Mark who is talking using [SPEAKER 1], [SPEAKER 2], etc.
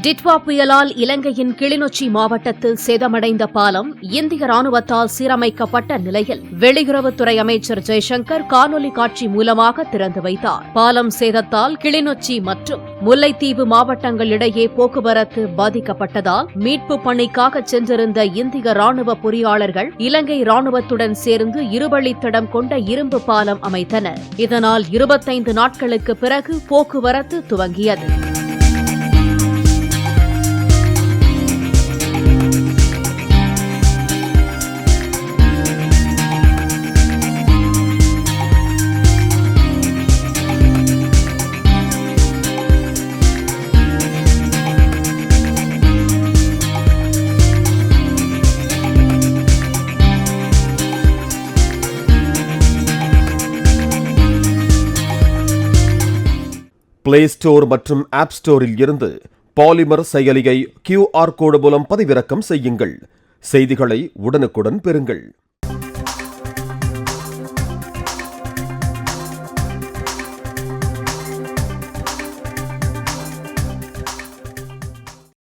[SPEAKER 1] டிட்வா புயலால் இலங்கையின் கிளிநொச்சி மாவட்டத்தில் சேதமடைந்த பாலம் இந்திய ராணுவத்தால் சீரமைக்கப்பட்ட நிலையில் வெளியுறவுத்துறை அமைச்சர் ஜெய்சங்கர் காணொலி காட்சி மூலமாக திறந்து வைத்தார். பாலம் சேதத்தால் கிளிநொச்சி மற்றும் முல்லைத்தீவு மாவட்டங்களிடையே போக்குவரத்து பாதிக்கப்பட்டதால் மீட்பு பணிக்காக சென்றிருந்த இந்திய ராணுவ பொறியாளர்கள் இலங்கை ராணுவத்துடன் சேர்ந்து இருவழித்தடம் கொண்ட இரும்பு பாலம் அமைத்தனர். இதனால் 25 நாட்களுக்கு பிறகு போக்குவரத்து துவங்கியது.
[SPEAKER 2] பிளே ஸ்டோர் மற்றும் ஆப் ஸ்டோரில் இருந்து பாலிமர் செயலியை QR கோடு மூலம் பதிவிறக்கம் செய்யுங்கள். செய்திகளை உடனுக்குடன் பெறுங்கள்.